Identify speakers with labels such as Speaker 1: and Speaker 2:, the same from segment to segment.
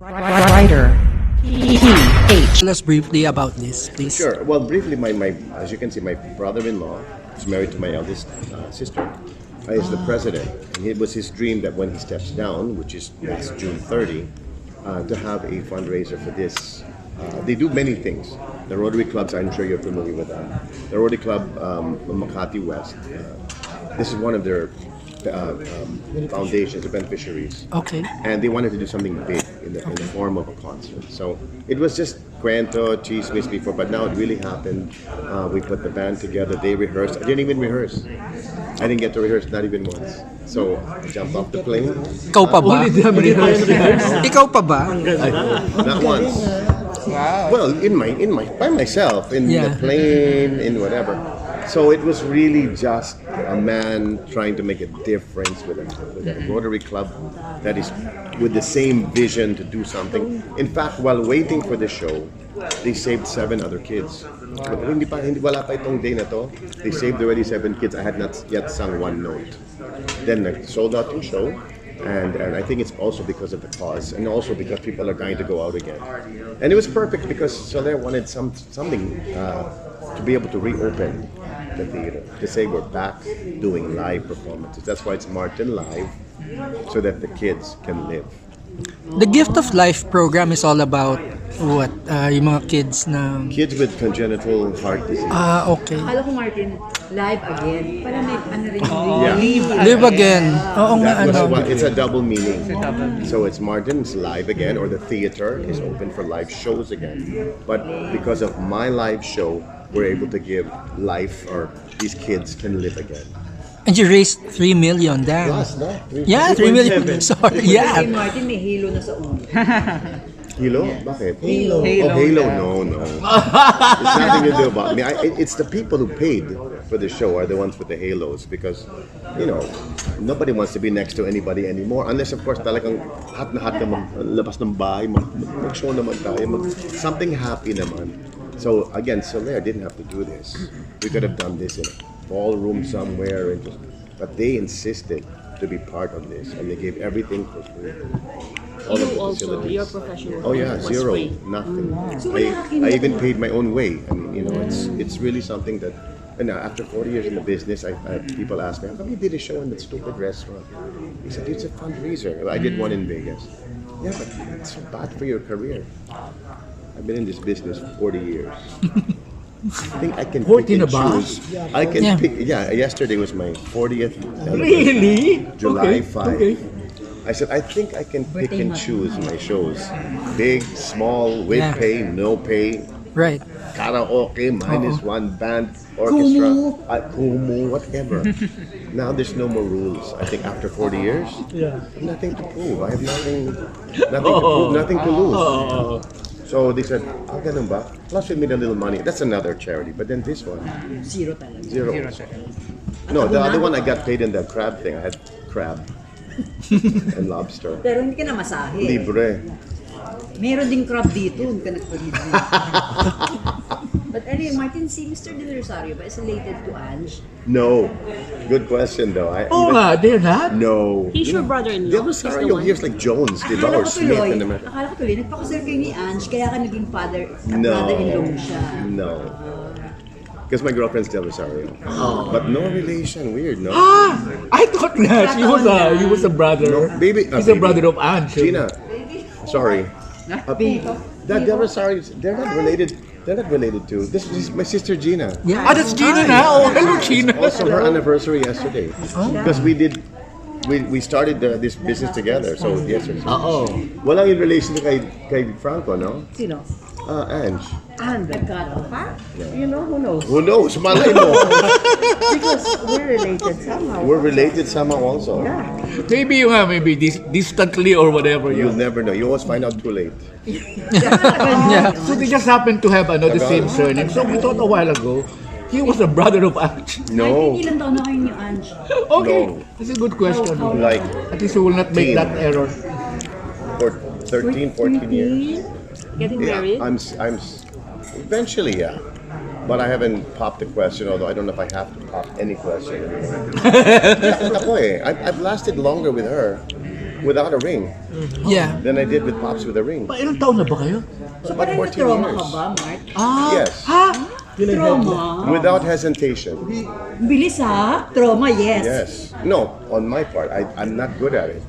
Speaker 1: Writer. H.
Speaker 2: Tell us briefly about this, please.
Speaker 3: Sure. Well, briefly, as you can see, my brother-in-law is married to my eldest sister. Is the president, and it was his dream that when he steps down, which is last June 30, to have a fundraiser for this. They do many things. The Rotary Clubs, I'm sure you're familiar with that. The Rotary Club Makati West. This is one of their foundations, the beneficiaries.
Speaker 2: Okay.
Speaker 3: And they wanted to do something big in the form of a concert. So it was just cuento, chismes before, but now it really happened. We put the band together, they rehearsed. I didn't even rehearse. I didn't get to rehearse, not even once. So I jumped off the plane.
Speaker 2: Ikaw pa ba? Ikaw pa ba?
Speaker 3: Not once.
Speaker 1: Wow.
Speaker 3: Well, by myself, in the plane, in whatever. So it was really just a man trying to make a difference with a Rotary Club that is with the same vision to do something. In fact, while waiting for the show, they saved 7 other kids. Wala pa itong day na to. They saved already 7 kids. I had not yet sung one note. Then sold out the show. And I think it's also because of the cause, and also because people are dying to go out again. And it was perfect because Soler wanted something to be able to reopen the theater, to say we're back doing live performances. That's why it's Martin Live, so that the kids can live.
Speaker 2: The Gift of Life program is all about what? Yung mga kids na...
Speaker 3: Kids with congenital heart disease.
Speaker 2: Okay.
Speaker 4: Akala ko, Martin, live again. Parang may ano rin
Speaker 3: Yeah.
Speaker 2: Live again. Oo nga,
Speaker 3: That was
Speaker 2: ano.
Speaker 3: it's a double meaning. So it's Martin's live again, or the theater is open for live shows again. But because of my live show, we're able to give life, or these kids can live again.
Speaker 2: And you raised 3 million, damn.
Speaker 3: Plus, no?
Speaker 2: Yeah, 3 million. Sorry,
Speaker 4: Si
Speaker 2: yeah.
Speaker 4: Martin may halo na sa ulo.
Speaker 3: Halo? Bakit?
Speaker 4: Halo.
Speaker 3: Oh, Halo, no. It's nothing to do about me. It's the people who paid for the show are the ones with the halos, because, nobody wants to be next to anybody anymore. Unless, of course, talagang hot na labas ng bahay, mag-show naman tayo, something happy naman. So, again, Soler didn't have to do this. We could have done this in a ballroom somewhere, but they insisted to be part of this, and they gave everything for free. All of the facilities.
Speaker 5: Your professional.
Speaker 3: Oh yeah,
Speaker 5: was
Speaker 3: zero,
Speaker 5: free.
Speaker 3: nothing.
Speaker 4: So,
Speaker 3: I even paid my own way. I mean, it's really something that. And now, after 40 years in the business, people ask me, how come you did a show in that stupid restaurant? He said, it's a fundraiser. I did one in Vegas. Yeah, but it's so bad for your career. I've been in this business for 40 years. I think I can pick and choose. I can pick. Yeah, yesterday was my 40th.
Speaker 2: Really?
Speaker 3: July 5. I said, I think I can pick and choose my shows. Big, small, with pay, no pay.
Speaker 2: Right.
Speaker 3: Karaoke, -1 band, orchestra, kumu, whatever. Now there's no more rules. I think after 40 years, I have nothing to prove. I have nothing to prove, nothing to lose. So they said, ganun ba? Plus we made a little money. That's another charity. But then this one,
Speaker 4: Zero talaga.
Speaker 3: zero. No, the other one I got paid in the crab thing. I had crab and lobster.
Speaker 4: Pero hindi ka na masahe.
Speaker 3: Libre.
Speaker 4: Meron ding crab dito, hindi ka nagpalibre. But anyway, Martin, si Mr. De Rosario ba is related to Ange?
Speaker 3: No. Good question though.
Speaker 2: They're not?
Speaker 3: No.
Speaker 5: He's your brother-in-law.
Speaker 3: Del Rosario, here's like Jones, di ba? Or Smith and America.
Speaker 4: Akala ko tuloy, nagpakasal kayo ni Ange, kaya ka naging
Speaker 3: No.
Speaker 4: father-in-law mo siya.
Speaker 3: No. Because my girlfriend's Del Rosario. But no relation. Weird, no?
Speaker 6: I thought that he was a brother.
Speaker 3: No, baby.
Speaker 6: He's a brother of Ange.
Speaker 3: Gina. Sorry. That Del Rosario, they're not related. They're not related to. This is my sister Gina.
Speaker 2: Yeah.
Speaker 6: That's Gina now. Oh, hello, Gina.
Speaker 3: Also her anniversary yesterday. Because we started this business together. So yes, sir. Walang in relation to kay Franco, no?
Speaker 4: Sino?
Speaker 3: Ange.
Speaker 4: Nagkataon pa?
Speaker 5: You know, who knows?
Speaker 3: Who knows? Malay mo.
Speaker 5: Because we're related somehow.
Speaker 3: We're related somehow also.
Speaker 6: Maybe maybe distantly or whatever.
Speaker 3: You'll never know. You always find out too late.
Speaker 2: Yeah.
Speaker 6: So they just happen to have the same surname. So we thought a while ago he was a brother of Ange.
Speaker 3: No.
Speaker 4: Martin, ilan taon na kayo ni Ange?
Speaker 6: Okay,
Speaker 3: No.
Speaker 6: that's a good question.
Speaker 3: Like
Speaker 6: At least we will not make that error.
Speaker 3: for 13, 14 years.
Speaker 5: Getting
Speaker 3: Yeah,
Speaker 5: married?
Speaker 3: I'm eventually, yeah. But I haven't popped the question, although I don't know if I have to pop any question anymore. Ako eh. I've lasted longer with her without a ring
Speaker 2: Yeah.
Speaker 3: than I did with Pops with a ring.
Speaker 6: Pa, ilang taon na ba kayo?
Speaker 3: So about
Speaker 4: Parang
Speaker 3: 14
Speaker 4: na-trauma
Speaker 3: years.
Speaker 4: ka ba, Mark?
Speaker 3: Yes,
Speaker 4: Trauma?
Speaker 3: without hesitation.
Speaker 4: Bilis ha? Trauma, yes.
Speaker 3: Yes. No, on my part, I'm not good at it.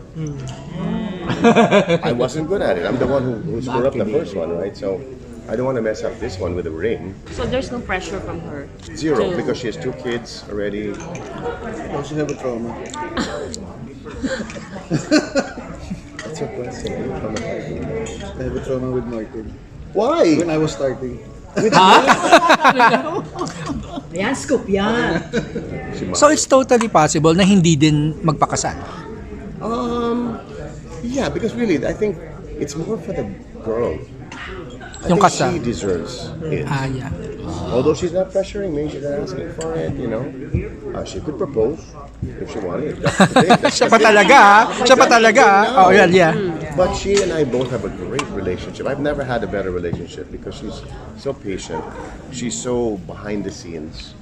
Speaker 3: I wasn't good at it. I'm the one who screwed up the first one, right? So I don't want to mess up this one with a ring.
Speaker 5: So there's no pressure from her.
Speaker 3: Zero,
Speaker 5: to-
Speaker 3: because she has 2 kids already.
Speaker 7: I also have a trauma.
Speaker 3: That's your question. Are you traumatized?
Speaker 7: I have a trauma with Martin.
Speaker 3: Why?
Speaker 7: When I was starting.
Speaker 4: Ayan, scoop yan.
Speaker 2: So it's totally possible na hindi din magpakasal.
Speaker 3: Yeah, because really, I think it's more for the girl. I
Speaker 2: Yung
Speaker 3: think
Speaker 2: kasal.
Speaker 3: she deserves it.
Speaker 2: Yeah.
Speaker 3: Although she's not pressuring me, she's not asking for it, you know. She could propose if she wanted. That's the thing. That's
Speaker 2: Siya
Speaker 3: the
Speaker 2: pa
Speaker 3: thing.
Speaker 2: talaga, ha? Siya pa talaga, ha? Oh, yeah.
Speaker 3: But she and I both have a great relationship. I've never had a better relationship because she's so patient. She's so behind the scenes.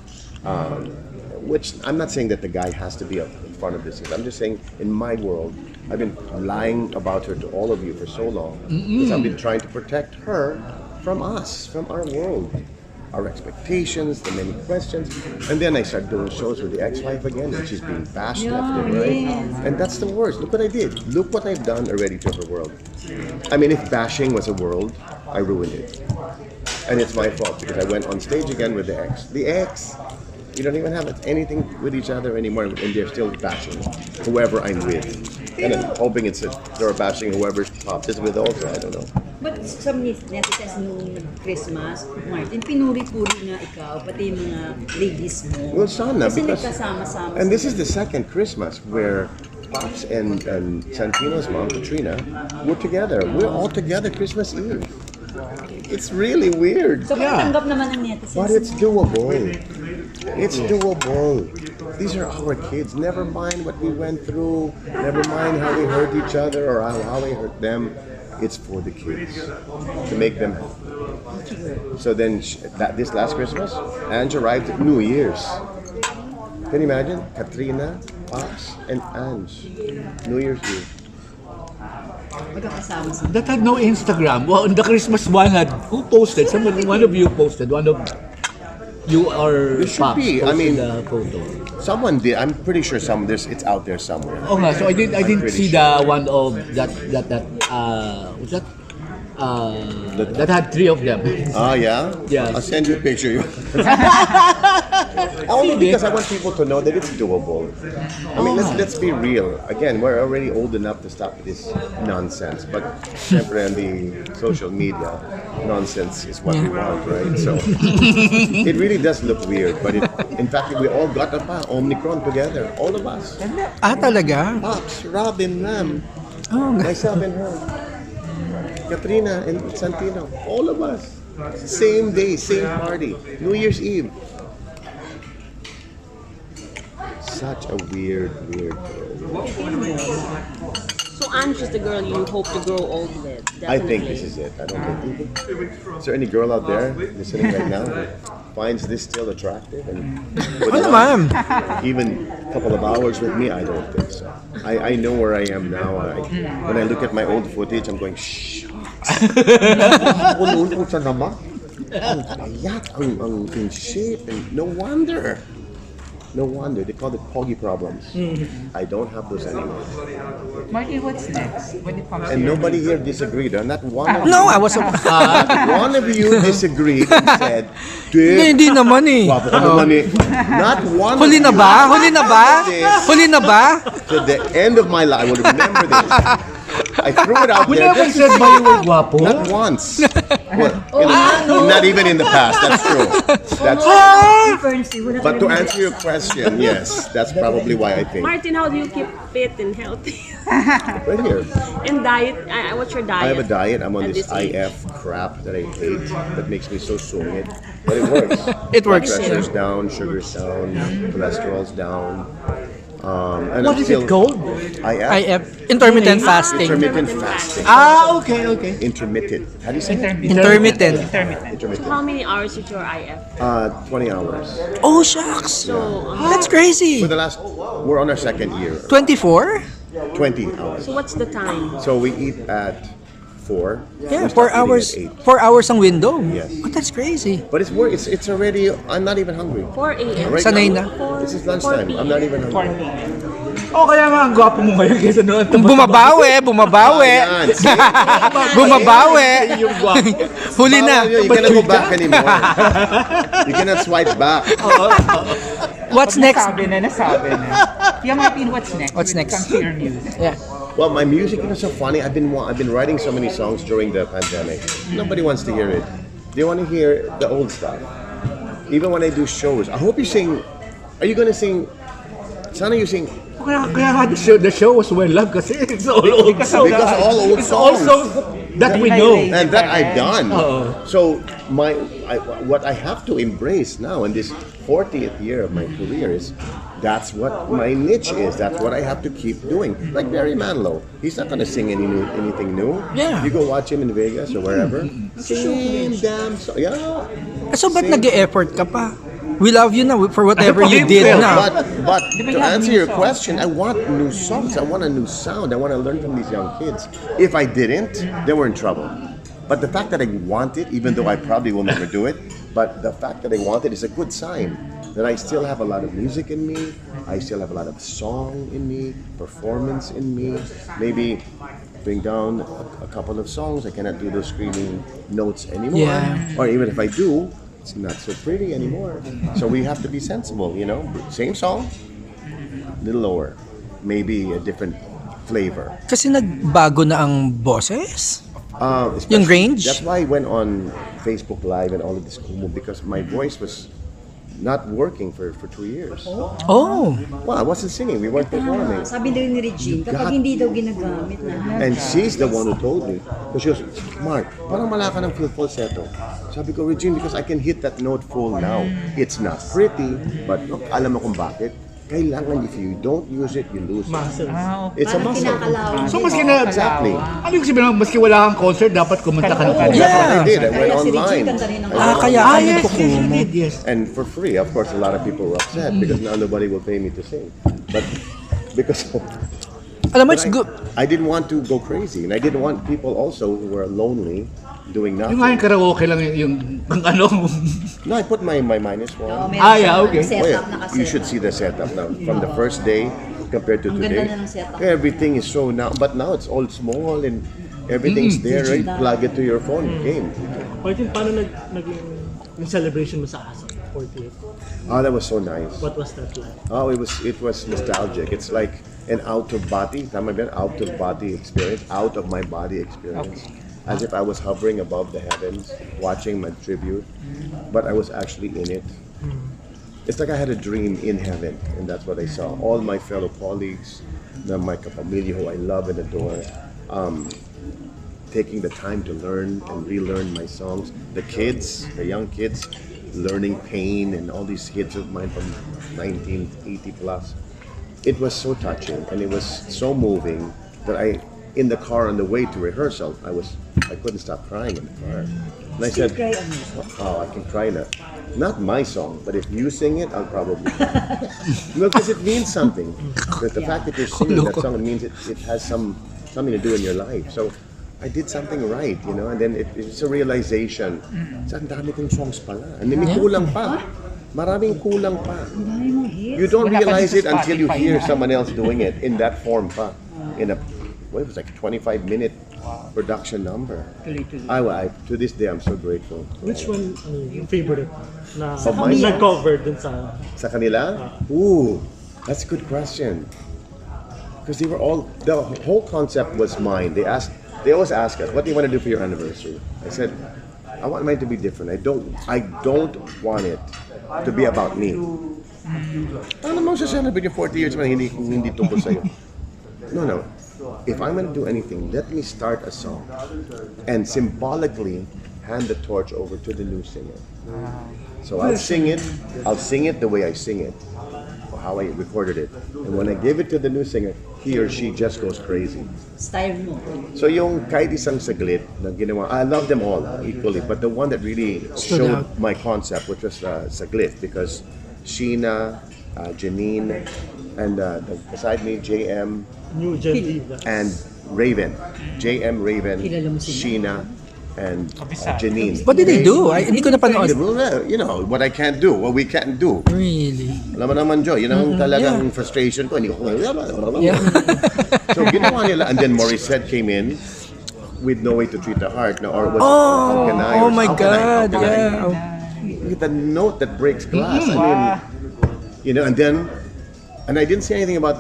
Speaker 3: Which I'm not saying that the guy has to be up in front of the scenes. I'm just saying in my world, I've been lying about her to all of you for so long because I've been trying to protect her from us, from our world, our expectations, the many questions. And then I start doing shows with the ex-wife again, and she's being bashed left and right. And that's the worst. Look what I did. Look what I've done already to her world. I mean, if bashing was a world, I ruined it. And it's my fault because I went on stage again with the ex. The ex, you don't even have anything with each other anymore, and they're still bashing whoever I'm with. And I'm hoping they're bashing whoever Pops is with also. I don't know.
Speaker 4: But some netizens nung Christmas, Martin, pinuri-puri na ikaw, pati yung mga ladies mo.
Speaker 3: Well, sana,
Speaker 4: Kasi
Speaker 3: because
Speaker 4: nagkasama-sama
Speaker 3: and this
Speaker 4: sila.
Speaker 3: is the second Christmas where Pops and Santino's mom, Katrina, were together. We're all together Christmas Eve. It's really weird.
Speaker 4: So, tanggap naman ng netizens.
Speaker 3: But it's doable. It's doable. These are our kids. Never mind what we went through. Never mind how we hurt each other or how we hurt them. It's for the kids to make them happy. So then, this last Christmas, Ange arrived at New Year's. Can you imagine? Katrina, Pops, and Ange. New Year's Eve.
Speaker 4: Magkakasama sila.
Speaker 6: That had no Instagram. Well, the Christmas one had, who posted? One of you posted. One of you or
Speaker 3: There should
Speaker 6: Pops
Speaker 3: be.
Speaker 6: posted
Speaker 3: I mean-
Speaker 6: the photo.
Speaker 3: Someone did. I'm pretty sure it's out there somewhere.
Speaker 6: Oh nga, so I didn't
Speaker 3: pretty
Speaker 6: see the one of that what's that? That had 3 of them.
Speaker 3: Ah, yeah?
Speaker 6: Yeah.
Speaker 3: I'll send you a picture. Only because I want people to know that it's doable. I mean, let's be real. Again, we're already old enough to stop this nonsense. But syempre on the social media, nonsense is what we want, right? So it really does look weird. But in fact, we all got a Omicron together. All of us.
Speaker 2: Talaga?
Speaker 3: Pops, Robin, Ram,
Speaker 2: Oh,
Speaker 3: myself and her. Katrina and Santino, all of us. Same day, same party, New Year's Eve. Such a weird girl.
Speaker 5: So Ange is the girl you hope to grow old with. Definitely.
Speaker 3: I think this is it. I don't think. Is there any girl out there listening right now who finds this still attractive and would
Speaker 2: Ano,
Speaker 3: want
Speaker 2: ma'am?
Speaker 3: even a couple of hours with me? I don't think so. I know where I am now. When I look at my old footage, I'm going, shh. Noon, sa naman. Ang payat, ang in shape, and no wonder. No wonder. They call it poggy problems. I don't have those anymore.
Speaker 8: Marty, what's next when it comes to
Speaker 3: And
Speaker 8: your
Speaker 3: nobody here disagreed. Not one of
Speaker 2: No, I was...
Speaker 3: one of you disagreed and said, Dave,
Speaker 2: Hindi naman eh.
Speaker 3: wapo ka naman eh. Not one
Speaker 2: Huli
Speaker 3: of
Speaker 2: na
Speaker 3: you
Speaker 2: ba? Huli na ba?
Speaker 3: this
Speaker 2: Huli na ba?
Speaker 3: to the end of my life. I would remember this. I threw it out
Speaker 6: We
Speaker 3: there.
Speaker 6: never said by you were guwapo.
Speaker 3: Not once. Not even in the past. That's true. That's true. But to answer your question, yes, that's probably why I think.
Speaker 5: Martin, how do you keep fit and healthy?
Speaker 3: Right here.
Speaker 5: And diet? What's your diet?
Speaker 3: I have a diet. I'm on
Speaker 5: At
Speaker 3: this
Speaker 5: age?
Speaker 3: IF crap that I hate. That makes me so sungit. But it works.
Speaker 2: It works.
Speaker 3: Blood pressure's down, sugar's down, cholesterol's down. And
Speaker 6: What
Speaker 3: I'm
Speaker 6: is
Speaker 3: still,
Speaker 6: it called?
Speaker 3: IF.
Speaker 2: Intermittent fasting.
Speaker 3: Intermittent fasting.
Speaker 6: Okay.
Speaker 3: Intermittent. How do you say it?
Speaker 2: Intermittent.
Speaker 3: Intermittent.
Speaker 5: How many hours is your IF?
Speaker 3: 20 hours.
Speaker 2: Oh, shucks.
Speaker 5: So,
Speaker 2: That's crazy.
Speaker 3: For the last, we're on our second year.
Speaker 2: 24?
Speaker 3: 20 hours.
Speaker 5: So what's the time?
Speaker 3: So we eat at 4.
Speaker 2: Yeah,
Speaker 3: We
Speaker 2: 4
Speaker 3: start eating
Speaker 2: hours.
Speaker 3: at 8.
Speaker 2: 4 hours ang window.
Speaker 3: Yes.
Speaker 2: Oh, that's crazy.
Speaker 3: But it's already, I'm not even hungry.
Speaker 5: 4 a.m.
Speaker 3: Right
Speaker 2: Sanay
Speaker 3: now,
Speaker 2: na.
Speaker 3: this is lunchtime. I'm not even hungry.
Speaker 6: Oh, kaya nga ang gwapo mo ngayon kaysa noon.
Speaker 2: Bumabawi.
Speaker 3: Ayan, see?
Speaker 2: Bumabawi.
Speaker 6: Yung gwapo.
Speaker 2: Huli na.
Speaker 3: You cannot go back anymore. You cannot swipe back.
Speaker 2: What's next?
Speaker 8: Nasabi na. Yeah, Martin, what's next?
Speaker 2: What's
Speaker 8: When it
Speaker 2: next?
Speaker 8: comes to your music.
Speaker 2: Yeah.
Speaker 3: Well, my music is so funny. I've been writing so many songs during the pandemic. Nobody wants to hear it. They want to hear the old stuff. Even when I do shows, I hope you sing. Are you gonna sing? Sana you sing.
Speaker 6: Kaya nga the show was well loved kasi it's all old songs.
Speaker 3: Because all old
Speaker 6: It's all
Speaker 3: songs.
Speaker 6: songs that we know.
Speaker 3: And that I've done.
Speaker 6: Oo.
Speaker 3: So what I have to embrace now in this 40th year of my career is that's what my niche is. That's what I have to keep doing. Like Barry Manilow, he's not gonna sing anything new.
Speaker 2: Yeah.
Speaker 3: You go watch him in Vegas or wherever. Same damn song. Yeah.
Speaker 2: So ba't
Speaker 3: Same.
Speaker 2: nag-e-effort ka pa? We love you na for whatever you
Speaker 6: Ano pa
Speaker 2: did
Speaker 6: rin,
Speaker 2: na.
Speaker 3: But
Speaker 8: we
Speaker 3: to
Speaker 8: have
Speaker 3: answer
Speaker 8: new
Speaker 3: your
Speaker 8: songs?
Speaker 3: question, I want new songs. I want a new sound. I want to learn from these young kids. If I didn't, they were in trouble. But the fact that I want it, even though I probably will never do it, but the fact that I want it is a good sign that I still have a lot of music in me. I still have a lot of song in me, performance in me. Maybe bring down a couple of songs. I cannot do those screaming notes anymore.
Speaker 2: Yeah.
Speaker 3: Or even if I do, it's not so pretty anymore. So we have to be sensible, you know. Same song, little lower, maybe a different flavor.
Speaker 2: Kasi nagbago na ang boses.
Speaker 3: Especially-
Speaker 2: Yung range?
Speaker 3: That's why I went on Facebook Live and all of this kumu because my voice was not working for 2 years.
Speaker 2: Oh.
Speaker 3: Well, I wasn't singing. We weren't performing.
Speaker 4: Sabi daw ni Regine, kapag hindi daw ginagamit na.
Speaker 3: And she's the one who told me. Because she goes, Mark, parang wala ka ng full falsetto. Sabi ko, Regine, because I can hit that note full now. It's not pretty, but look, alam mo kung bakit? Kailangan if you don't use it, you lose it. It's a
Speaker 4: Parang
Speaker 3: muscle.
Speaker 4: kinakalaw.
Speaker 6: So maski na,
Speaker 3: Exactly.
Speaker 6: ano yung sabihin mo, maski wala kang concert, dapat kumanta ka na.
Speaker 3: That's what I did. I went
Speaker 4: Kaya si Regine
Speaker 3: online.
Speaker 4: kanta rin ng
Speaker 2: Kaya ka
Speaker 6: yes,
Speaker 2: nagkukumo.
Speaker 6: yes.
Speaker 3: And for free, of course, a lot of people were upset because now nobody will pay me to sing. But because
Speaker 2: Alam mo, it's good.
Speaker 3: I didn't want to go crazy, and I didn't want people also who were lonely doing
Speaker 6: Yung nga yung
Speaker 3: nothing.
Speaker 6: karaoke lang yung ano.
Speaker 3: No, I put my minus
Speaker 4: Oo,
Speaker 3: one.
Speaker 4: meron
Speaker 6: Yeah, okay.
Speaker 4: siyang
Speaker 3: Oh,
Speaker 4: setup
Speaker 3: yeah.
Speaker 4: na kasi.
Speaker 3: You should see the setup now from the first day compared to
Speaker 4: Ang ganda
Speaker 3: today.
Speaker 4: na ng setup.
Speaker 3: Everything is so now, but now it's all small and everything's there. Right? Plug it to your phone. Game.
Speaker 9: Martin, paano naging yung celebration mo sa ASA 40th?
Speaker 3: Oh, that was so nice.
Speaker 9: What was that like?
Speaker 3: Oh, it was nostalgic. It's like an out of body, tama ba yan? Out of body experience, out of my body experience. As if I was hovering above the heavens, watching my tribute, but I was actually in it. It's like I had a dream in heaven, and that's what I saw. All my fellow colleagues, my kapamilya who I love and adore, taking the time to learn and relearn my songs. The kids, the young kids, learning Pain and all these hits of mine from 1980 plus. It was so touching and it was so moving that in the car on the way to rehearsal, I couldn't stop crying in the car. And I said,
Speaker 4: Cry on music.
Speaker 3: oh, I can cry now. Not my song, but if you sing it, I'll probably. No, because it means something. Because the fact that you're singing that song, it means it has something to do in your life. So I did something right, you know, and then it's a realization. Ang dami kong songs pala. And may kulang pa. Maraming kulang pa.
Speaker 4: Dahil mo hits.
Speaker 3: You don't
Speaker 8: Wala pa
Speaker 3: realize
Speaker 8: din
Speaker 3: it
Speaker 8: sa
Speaker 3: until you
Speaker 8: Spotify
Speaker 3: hear
Speaker 8: na.
Speaker 3: someone else doing it in that form pa. In a, what was like a 25-minute production number. To this day, I'm so grateful.
Speaker 9: Which one yung favorite na
Speaker 3: Of mine?
Speaker 9: nag-cover dun sa...
Speaker 3: Sa kanila? Ooh, that's a good question. Because they were all, the whole concept was mine. They always ask us, what do you want to do for your anniversary? I said, I want mine to be different. I don't want it to be about me. Ano mo sa celebrate yung 40 years man, hindi tungkol sa'yo. No. If I'm going to do anything, let me start a song and symbolically hand the torch over to the new singer. So I'll sing it the way I sing it, or how I recorded it. And when I give it to the new singer, he or she just goes crazy.
Speaker 4: Style mo.
Speaker 3: So yung kahit isang saglit na ginawa, I love them all equally, but the one that really showed my concept, which was saglit, because Sheena, Janine, and beside me, JM,
Speaker 9: New Gen Z.
Speaker 3: and Raven, JM Raven,
Speaker 4: Kilala mo sila?
Speaker 3: Sheena, and
Speaker 8: Kabisado.
Speaker 3: Janine.
Speaker 2: What did they do? Hindi ko napanood.
Speaker 3: Well, you know, what I can't do, what we can't do.
Speaker 2: Really?
Speaker 3: Alam mo naman, Joy, yun ang talagang frustration ko. Hindi ko,
Speaker 2: Yeah.
Speaker 3: So ginawa nila, and then Morissette came in with No Way to Treat the Heart. No, or was
Speaker 2: Oh,
Speaker 3: How Can I?
Speaker 2: oh
Speaker 3: Or
Speaker 2: my
Speaker 3: How Can I? How
Speaker 2: God,
Speaker 3: Can I?
Speaker 2: yeah.
Speaker 3: With the note that breaks glass. I mean, you know, and I didn't say anything about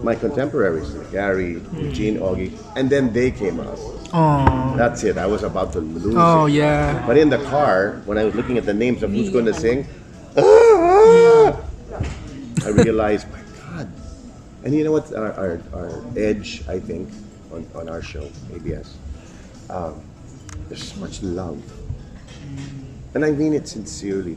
Speaker 3: my contemporaries, Gary, Eugene, Augie, and then they came out.
Speaker 2: Oh.
Speaker 3: That's it. I was about to lose
Speaker 2: Oh,
Speaker 3: it.
Speaker 2: yeah.
Speaker 3: But in the car, when I was looking at the names of who's going to sing, I realized, my God. And you know what? Our edge, I think, on our show, ABS, there's so much love. And I mean it sincerely.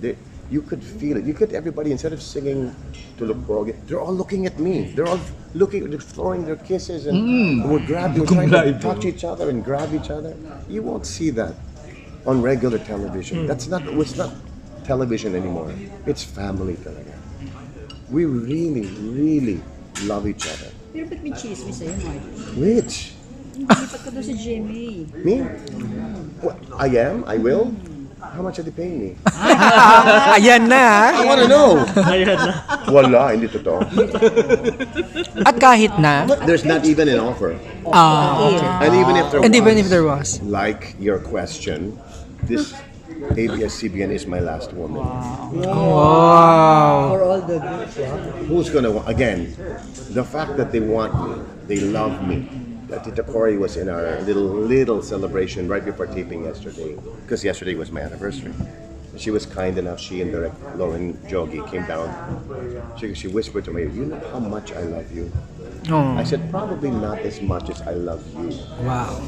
Speaker 3: You could feel it. You could, everybody, instead of singing to look for Augie, they're all looking at me. They're all looking, they're throwing their kisses and we're grabbing, we're trying to touch each other and grab each other. You won't see that on regular television. It's not television anymore. It's family talaga. We really, really love each other.
Speaker 4: Pero ba't may chismis sa'yo, Martin?
Speaker 3: Which?
Speaker 4: Lipat ka doon sa GMA.
Speaker 3: Me? What, I am? I will? How much are they paying me?
Speaker 2: Ayan na.
Speaker 3: I want to know.
Speaker 9: Ayan na.
Speaker 3: Wala, hindi totoo.
Speaker 2: At kahit na.
Speaker 3: There's not even an offer.
Speaker 2: Okay.
Speaker 3: And even if there
Speaker 2: And
Speaker 3: was,
Speaker 2: even if there was.
Speaker 3: like your question, this ABS-CBN is my last woman.
Speaker 2: Wow.
Speaker 4: For all the good.
Speaker 3: Who's gonna again? The fact that they want me, they love me. That Tita Cory was in our little celebration right before taping yesterday, because yesterday was my anniversary. She was kind enough. She and Direct Lauren Jogi came down. She whispered to me, "You know how much I love you."
Speaker 2: Oh.
Speaker 3: I said, "Probably not as much as I love you."
Speaker 2: Wow.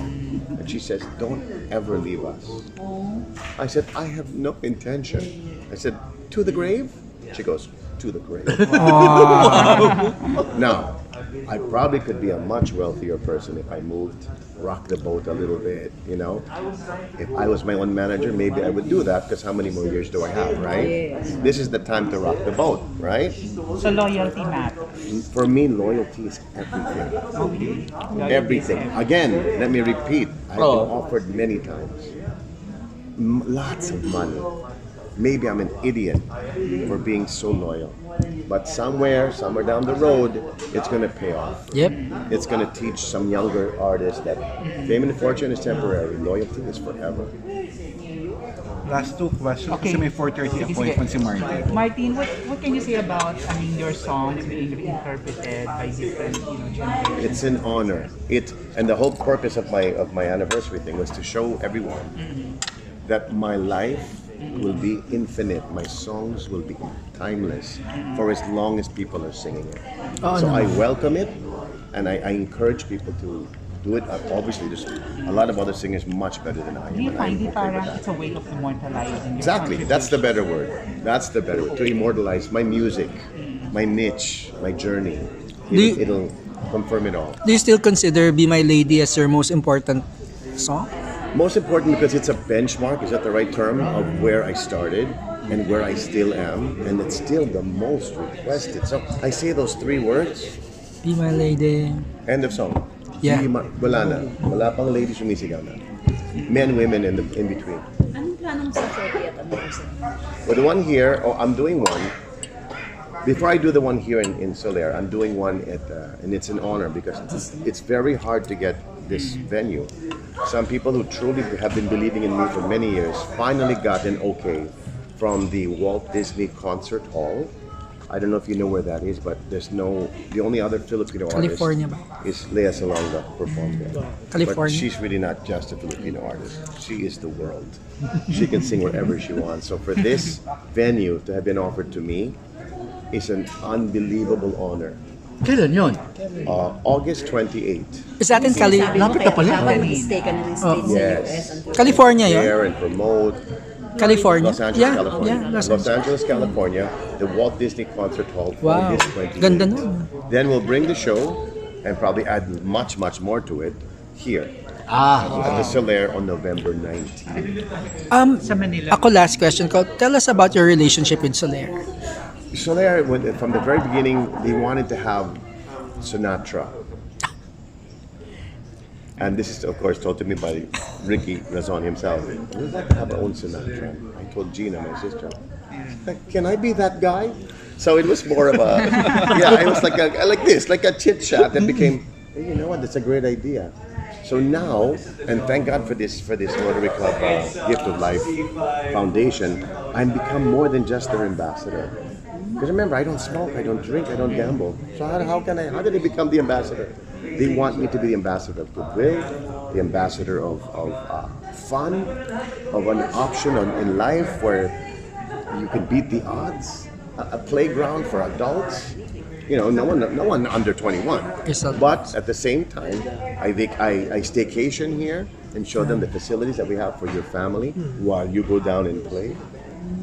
Speaker 3: And she says, "Don't ever leave us." I said, "I have no intention." I said, "To the grave?" She goes, "To the grave." Now, I probably could be a much wealthier person if I moved, rock the boat a little bit, you know? If I was my own manager, maybe I would do that, because how many more years do I have, right? This is the time to rock the boat, right?
Speaker 8: So loyalty matters.
Speaker 3: For me, loyalty is everything. Everything. Again, let me repeat. I've been offered many times. Lots of money. Maybe I'm an idiot for being so loyal. But somewhere down the road, it's going to pay off.
Speaker 2: Yep.
Speaker 3: It's going to teach some younger artists that fame and fortune is temporary. Loyalty is forever.
Speaker 7: Last two questions.
Speaker 8: Okay.
Speaker 7: Kasi may 4:30 appointment si Martin.
Speaker 8: Martin, what can you say about your songs being reinterpreted by different generations?
Speaker 3: It's an honor. And the whole purpose of my anniversary thing was to show everyone that my life will be infinite. My songs will be timeless for as long as people are singing it. So I welcome it, and I encourage people to do it. Obviously, there's a lot of other singers much better than I am.
Speaker 8: Do you
Speaker 3: and I'm
Speaker 8: find it
Speaker 3: okay with
Speaker 8: parang
Speaker 3: that.
Speaker 8: it's a way of immortalizing your
Speaker 3: Exactly. That's the
Speaker 8: contribution?
Speaker 3: better word. That's the better word. To immortalize my music, my niche, my journey. It'll confirm it all.
Speaker 2: Do you still consider Be My Lady as your most important song?
Speaker 3: Most important because it's a benchmark, is that the right term, of where I started and where I still am, and it's still the most requested. So I say those three words,
Speaker 2: Be My Lady.
Speaker 3: end of song.
Speaker 2: Yeah.
Speaker 3: Wala na. Wala pang ladies sumisigaw na. Men, women, in between.
Speaker 4: Anong plano mo sa 40th anniversary?
Speaker 3: But the one here, I'm doing one. Before I do the one here in Soler, I'm doing one and it's an honor because it's very hard to get this venue. Some people who truly have been believing in me for many years finally got an okay from the Walt Disney Concert Hall. I don't know if you know where that is, but the only other Filipino
Speaker 2: California
Speaker 3: artist is Lea Salonga performed there.
Speaker 2: California.
Speaker 3: But she's really not just a Filipino artist. She is the world. She can sing wherever she wants. So for this venue to have been offered to me is an unbelievable honor.
Speaker 6: Kailan yun?
Speaker 3: August 28th.
Speaker 2: Is that in
Speaker 4: Sabi mo
Speaker 6: Lapit na pala.
Speaker 4: habang stay ka na ng States sa
Speaker 3: Yes.
Speaker 4: US until
Speaker 2: California yun?
Speaker 3: Share and promote.
Speaker 2: California?
Speaker 3: Los Angeles,
Speaker 2: Yeah,
Speaker 3: California.
Speaker 2: yeah, Los
Speaker 3: Los Angeles, California. The Walt Disney Concert Hall.
Speaker 2: Wow.
Speaker 3: August 28th.
Speaker 2: Ganda nun.
Speaker 3: Then we'll bring the show and probably add much more to it here. At the Soler on November 19th.
Speaker 8: Sa Manila.
Speaker 2: Ako last question ko. Tell us about your relationship with Soler.
Speaker 3: Soler, from the very beginning, they wanted to have Sinatra. And this is, of course, told to me by Ricky Razon himself. We'd like to have our own Sinatra. I told Gina, my sister, can I be that guy? So it was more of a, it was like a chit chat that became, hey, you know what, that's a great idea. So now, and thank God for this Rotary Club Gift of Life Foundation, I'm become more than just their ambassador. Because remember, I don't smoke, I don't drink, I don't gamble. So how did I become the ambassador? They want me to be the ambassador of goodwill, the ambassador of fun, of an option in life where you can beat the odds, a playground for adults. You know, no one under 21. But at the same time, I staycation here and show them the facilities that we have for your family while you go down and play.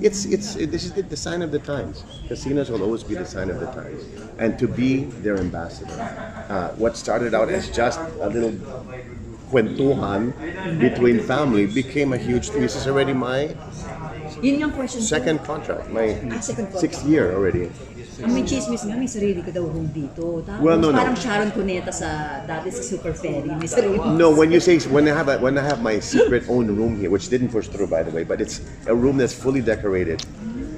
Speaker 3: This is the sign of the times. Casinos will always be the sign of the times, and to be their ambassador. What started out as just a little kwentuhan between family became a huge thing. This is already my
Speaker 4: Yun yung question ko.
Speaker 3: second contract, my
Speaker 4: second contract.
Speaker 3: 6th year already.
Speaker 4: Ang may chismis nga, may sarili ka daw room dito. Tapos
Speaker 3: Well, no.
Speaker 4: parang Sharon Cuneta dati sa Super Ferry, may sarili.
Speaker 3: No, when I have my secret own room here, which didn't push through, by the way, but it's a room that's fully decorated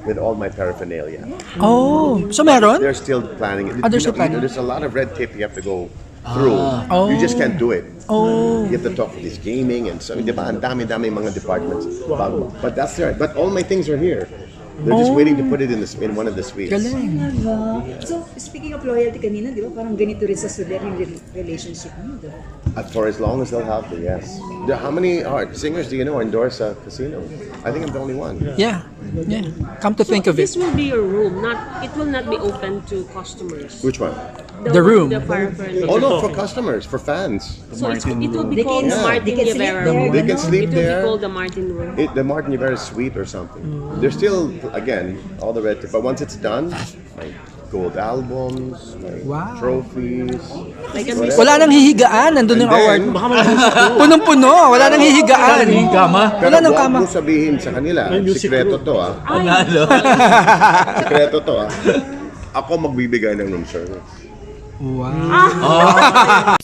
Speaker 3: with all my paraphernalia.
Speaker 2: Oh, so meron?
Speaker 3: They're still planning it.
Speaker 2: They're still planning.
Speaker 3: There's a lot of red tape you have to go through. You just can't do it.
Speaker 2: Oh.
Speaker 3: You have to talk with this gaming and so, di ba? Ang dami mga departments. But that's right. But all my things are here. They're just waiting to put it in one of the suites.
Speaker 2: Galing.
Speaker 4: So, speaking of loyalty kanina, di ba, parang ganito rin sa Soler yung relationship niyo, di ba?
Speaker 3: For as long as they'll have me, yes. How many singers do you know endorse a casino? I think I'm the only one.
Speaker 2: Yeah. Come to think of it.
Speaker 5: This will be your room. It will not be open to customers.
Speaker 3: Which one?
Speaker 2: The room.
Speaker 5: The paraphernalia.
Speaker 3: Oh no, for customers, for fans.
Speaker 5: So it will be called the
Speaker 3: Yeah.
Speaker 5: Martin
Speaker 4: They can sleep
Speaker 5: Nievera
Speaker 4: there.
Speaker 5: room.
Speaker 3: They can sleep
Speaker 5: It will
Speaker 3: there.
Speaker 5: be called the Martin room.
Speaker 3: The Martin Nievera suite or something. There's still, again, all the red tape. But once it's done, my gold albums, my
Speaker 2: Wow.
Speaker 3: trophies.
Speaker 5: Like a
Speaker 3: whatever.
Speaker 2: Wala nang hihigaan, nandun
Speaker 3: And
Speaker 2: yung award.
Speaker 3: then,
Speaker 2: Punong-puno, wala nang hihigaan.
Speaker 6: Kama?
Speaker 3: pero
Speaker 2: Wala nang
Speaker 3: huwag
Speaker 2: kama.
Speaker 3: mo sabihin sa kanila, sikreto to
Speaker 6: Panalo.
Speaker 3: Sikreto to Ako magbibigay ng room service.
Speaker 2: Wow.